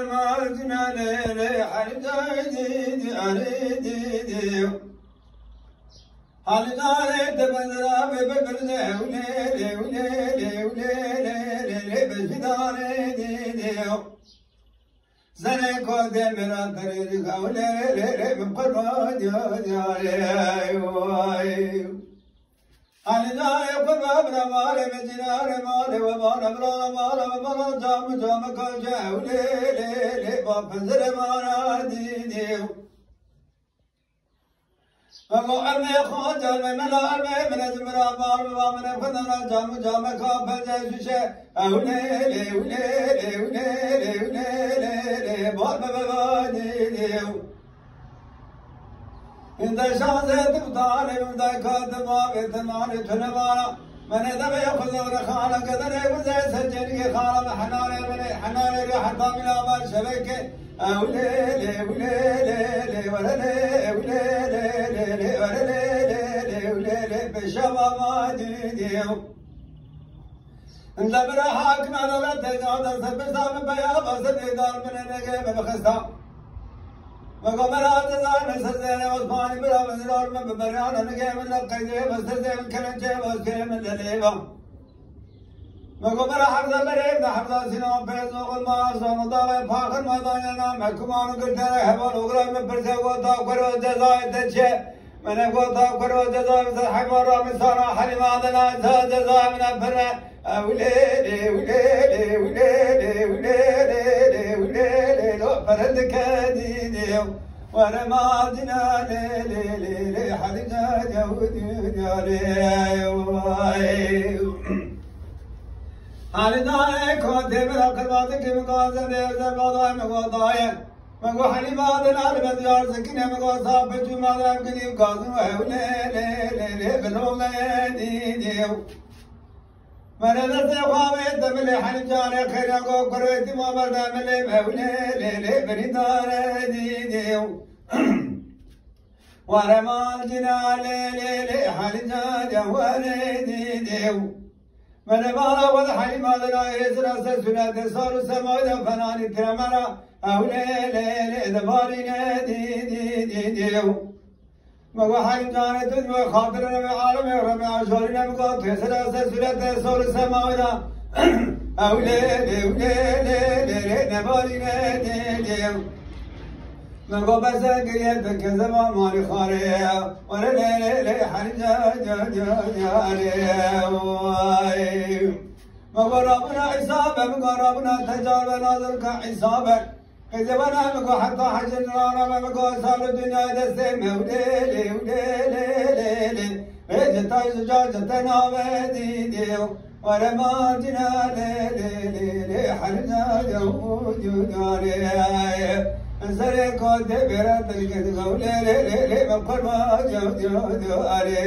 مرجنا ليلي حرجايدي أريدي حلقاني تبذرا ببرزة وليلي وليلي وليلي بشداني ديديو زني كودي مرا تريدك وليلي بقربا جاري حلقاني قربا برا مالي بجنار مالي ومانا برا مالا ومالا جام كوجه وليلي بابزر مانا ديديو وقو أمي خواجه الملا أمي من أزمرا بار ومن أفضل جام كابل جيشه أوليلي وليلي وليلي وليلي بار ببادي ديو إنت شازت بطالي من ذاكات ما بيتماني تنوانا من دبي خزور خانا قدر وزي سجني خانا حناني من حناني حتى من أمر شبكة أوليلي وليلي وليلي وليلي بشباب ديديو انت برا حاكم على التجاوز سبسام بيا بسد دار من نجيب بخستا وقبل أتزار سزين عثمان برا مزرار من بريان نجيب لقيدي بسزين كلنجي بسكيم الليبا وقبل حفظ بريد حفظ سنام بيزوق المعاصر مضاوي فاخر مضاينا محكمان قدر حبال وغرام برسي وطا قروا جزاي تجي من قطع قروا جزاء حمر مسارا حرم عدنا جزاء من أفرنا وليلي وليلي وليلي وليلي وليلي لو فرد كديدي وانا ما عدنا ليلي ليلي حرجا جودي جاري حرجا كودي بلا قرباتك مقاصد ديوزر بضاي مقاضايا مگو حلیمات نال بدیار سکینه مگو صاحب جمعه دارم کنیم کازم لی بلوغه دیدیو من دست خوابه دملی حلیم جانه خیران کو کرویتی مابر دملی لی بریداره دیدیو ورمان جنال لی حلیم جانه دیدیو من بارا ود حلیمات نال اسراس سنت سار سماید فنانی ترمنا أوليلي دبارينا ديو مگو حریم جانے تجھ میں خاطرنا میں عالم رمی عشورنا مگو تیسرا سے سورت سور سماوینا أوليلي دبارينا ديو مگو بسا قریت کزما ماری خاریا وليلي حریم جانے مگو ربنا حسابه مگو ربنا تجارب ناظر کا حسابه إذا بنا مكو حتى حجرنا مكو سال الدنيا دستم وليلي وليلي بجتا زجاجتنا بديديو ولما جنا ليلي حرنا جوجاري زري كود برات الكذب ليلي مقرما جوجاري